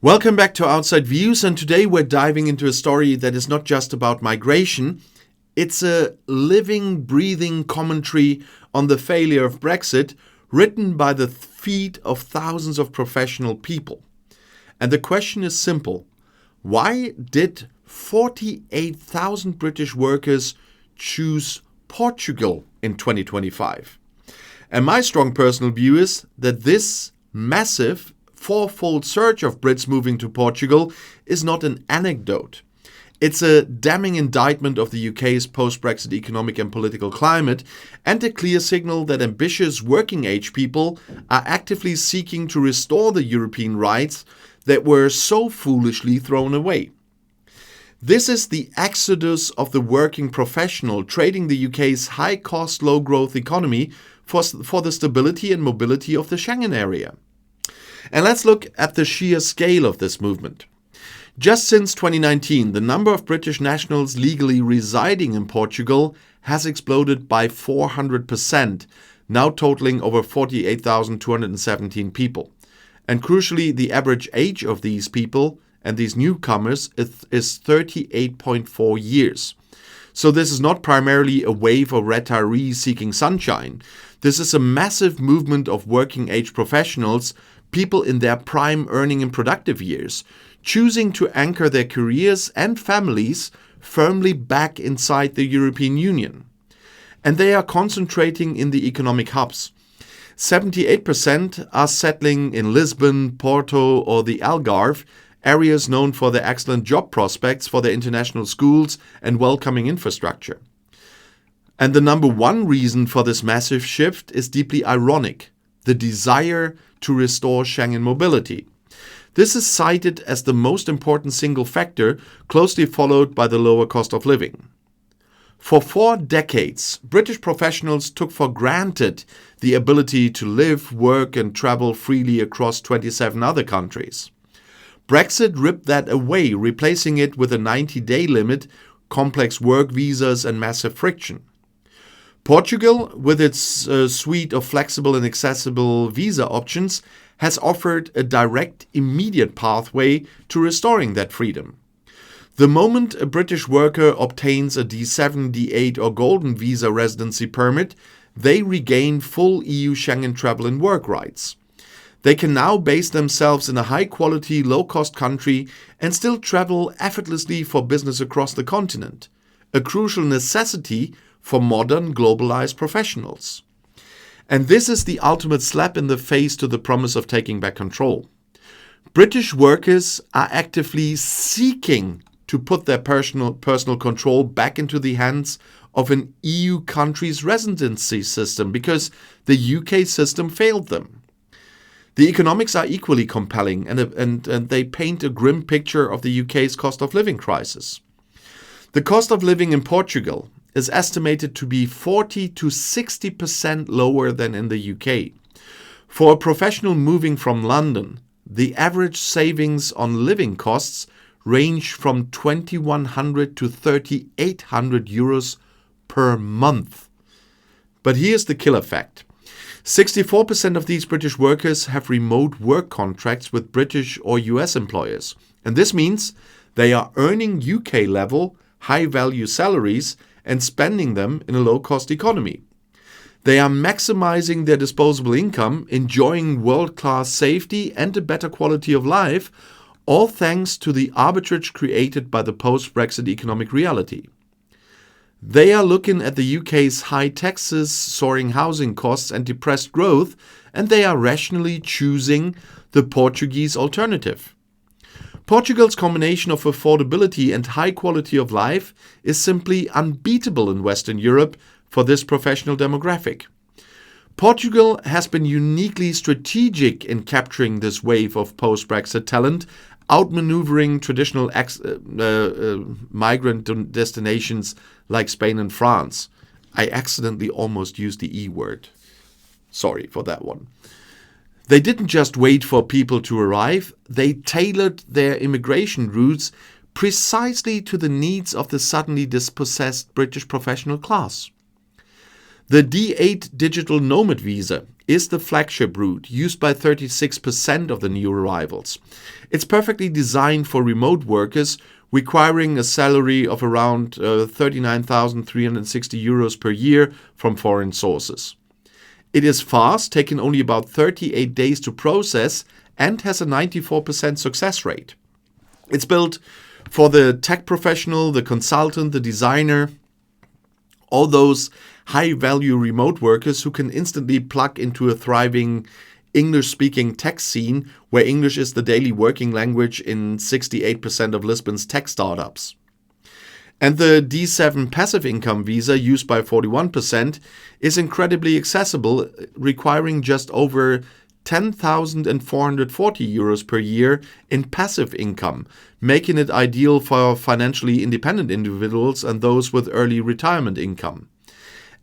Welcome back to Outside Views, and today we're diving into a story that is not just about migration. It's a living, breathing commentary on the failure of Brexit, written by the feet of thousands of professional people. And the question is simple. Why did 48,000 British workers choose Portugal in 2025? And my strong personal view is that this massive fourfold surge of Brits moving to Portugal is not an anecdote. It's a damning indictment of the UK's post-Brexit economic and political climate, and a clear signal that ambitious working-age people are actively seeking to restore the European rights that were so foolishly thrown away. This is the exodus of the working professional trading the UK's high-cost, low-growth economy for the stability and mobility of the Schengen area. And let's look at the sheer scale of this movement. Just since 2019, the number of British nationals legally residing in Portugal has exploded by 400%, now totaling over 48,217 people. And crucially, the average age of these people and these newcomers is 38.4 years. So this is not primarily a wave of retirees seeking sunshine. This is a massive movement of working-age professionals, people in their prime earning and productive years, choosing to anchor their careers and families firmly back inside the European Union. And they are concentrating in the economic hubs. 78% are settling in Lisbon, Porto, or the Algarve, areas known for their excellent job prospects, for their international schools and welcoming infrastructure. And the number one reason for this massive shift is deeply ironic: the desire to restore Schengen mobility. This is cited as the most important single factor, closely followed by the lower cost of living. For 4 decades, British professionals took for granted the ability to live, work, and travel freely across 27 other countries. Brexit ripped that away, replacing it with a 90-day limit, complex work visas, and massive friction. Portugal, with its suite of flexible and accessible visa options, has offered a direct, immediate pathway to restoring that freedom. The moment a British worker obtains a D7, D8 or Golden Visa residency permit, they regain full EU Schengen travel and work rights. They can now base themselves in a high-quality, low-cost country and still travel effortlessly for business across the continent, a crucial necessity for modern, globalized professionals. And this is the ultimate slap in the face to the promise of taking back control. British workers are actively seeking to put their personal control back into the hands of an EU country's residency system because the UK system failed them. The economics are equally compelling, and they paint a grim picture of the UK's cost of living crisis. The cost of living in Portugal is estimated to be 40 to 60% lower than in the UK. For a professional moving from London, the average savings on living costs range from 2,100 to 3,800 euros per month. But here's the killer fact. 64% of these British workers have remote work contracts with British or US employers. And this means they are earning UK-level, high-value salaries and spending them in a low-cost economy. They are maximizing their disposable income, enjoying world-class safety and a better quality of life, all thanks to the arbitrage created by the post-Brexit economic reality. They are looking at the UK's high taxes, soaring housing costs, and depressed growth, and they are rationally choosing the Portuguese alternative. Portugal's combination of affordability and high quality of life is simply unbeatable in Western Europe for this professional demographic. Portugal has been uniquely strategic in capturing this wave of post-Brexit talent, outmaneuvering traditional migrant destinations like Spain and France. I accidentally almost used the E word. Sorry for that one. They didn't just wait for people to arrive, they tailored their immigration routes precisely to the needs of the suddenly dispossessed British professional class. The D8 digital nomad visa, is the flagship route used by 36% of the new arrivals. It's perfectly designed for remote workers requiring a salary of around 39,360 euros per year from foreign sources. It is fast, taking only about 38 days to process, and has a 94% success rate. It's built for the tech professional, the consultant, the designer, all those high-value remote workers who can instantly plug into a thriving English-speaking tech scene where English is the daily working language in 68% of Lisbon's tech startups. And the D7 passive income visa, used by 41%, is incredibly accessible, requiring just over 10,440 euros per year in passive income, making it ideal for financially independent individuals and those with early retirement income.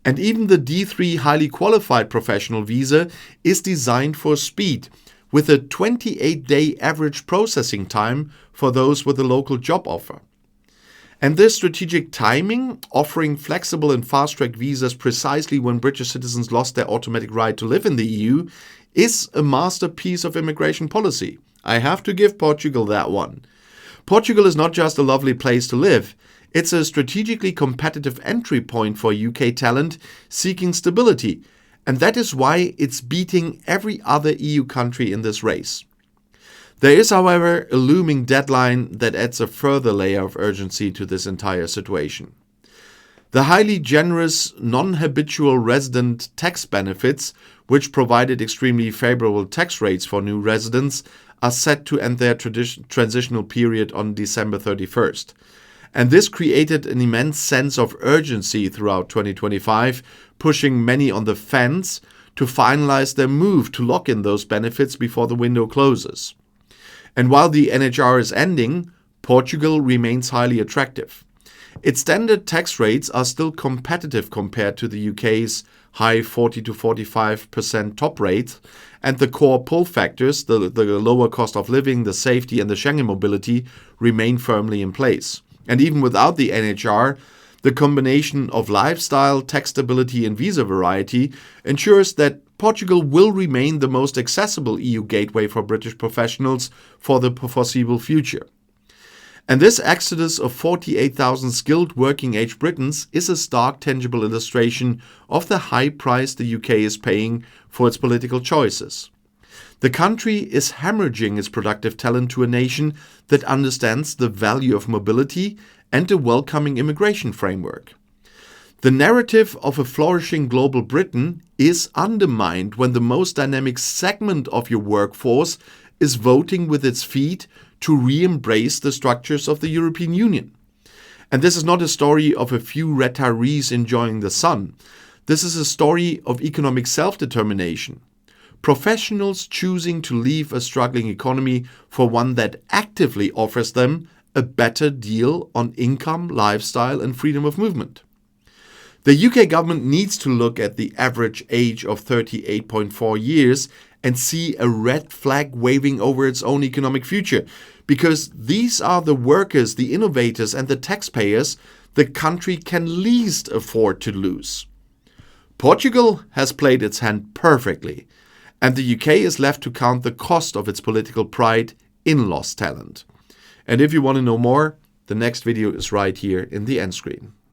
And even the D3 highly qualified professional visa is designed for speed, with a 28-day average processing time for those with a local job offer. And this strategic timing, offering flexible and fast-track visas precisely when British citizens lost their automatic right to live in the EU, is a masterpiece of immigration policy. I have to give Portugal that one. Portugal is not just a lovely place to live, it's a strategically competitive entry point for UK talent seeking stability, and that is why it's beating every other EU country in this race. There is, however, a looming deadline that adds a further layer of urgency to this entire situation. The highly generous non-habitual resident tax benefits, which provided extremely favorable tax rates for new residents, are set to end their transitional period on December 31st. And this created an immense sense of urgency throughout 2025, pushing many on the fence to finalize their move to lock in those benefits before the window closes. And while the NHR is ending, Portugal remains highly attractive. Its standard tax rates are still competitive compared to the UK's high 40 to 45% top rate, and the core pull factors, the lower cost of living, the safety, and the Schengen mobility, remain firmly in place. And even without the NHR, the combination of lifestyle, tax stability, and visa variety ensures that Portugal will remain the most accessible EU gateway for British professionals for the foreseeable future. And this exodus of 48,000 skilled working-age Britons is a stark, tangible illustration of the high price the UK is paying for its political choices. The country is hemorrhaging its productive talent to a nation that understands the value of mobility and a welcoming immigration framework. The narrative of a flourishing global Britain is undermined when the most dynamic segment of your workforce is voting with its feet to re-embrace the structures of the European Union. And this is not a story of a few retirees enjoying the sun. This is a story of economic self-determination. Professionals choosing to leave a struggling economy for one that actively offers them a better deal on income, lifestyle, and freedom of movement. The UK government needs to look at the average age of 38.4 years and see a red flag waving over its own economic future, because these are the workers, the innovators, and the taxpayers the country can least afford to lose. Portugal has played its hand perfectly, and the UK is left to count the cost of its political pride in lost talent. And if you want to know more, the next video is right here in the end screen.